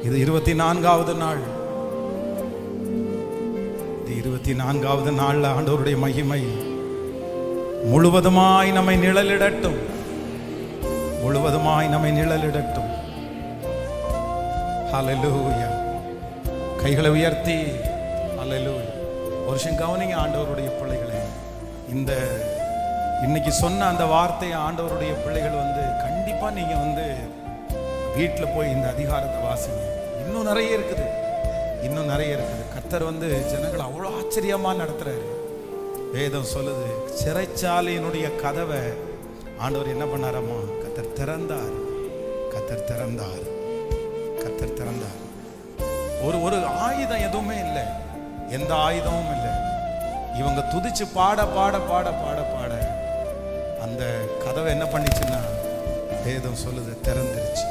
இது 24வது நாள். இது 24வது நாள்ல ஆண்டவருடைய மகிமை முழுவதுமாய் நம்மை நிழலிடட்டும், முழுவதுமாய் நம்மை நிழலிடட்டும். ஹல்லேலூயா. கைகளை உயர்த்தி ஹல்லேலூயா. ஒரு விஷயம் கவனிங்க ஆண்டவருடைய பிள்ளைகளே, இந்த இன்னைக்கு சொன்ன அந்த வார்த்தையை ஆண்டவருடைய பிள்ளைகள் கண்டிப்பா நீங்க வீட்டில் போய் இந்த அதிகாரத்தை வாசிங்க. இன்னும் நிறைய இருக்குது, இன்னும் நிறைய இருக்குது. கர்த்தர் ஜனங்களை அவ்வளோ ஆச்சரியமா நடத்துறாரு. வேதம் சொல்லுது, சிறைச்சாலையினுடைய கதவை ஆண்டவர் என்ன பண்ணாரம்மா? கர்த்தர் திறந்தார், கர்த்தர் திறந்தார், கர்த்தர் திறந்தார். ஒரு ஆயுதம் எதுவுமே இல்லை, எந்த ஆயுதமும் இல்லை. இவங்க துதிச்சு பாட பாட பாட பாட பாட அந்த கதவை என்ன பண்ணிச்சுன்னா வேதம் சொல்லுது திறந்துருச்சு.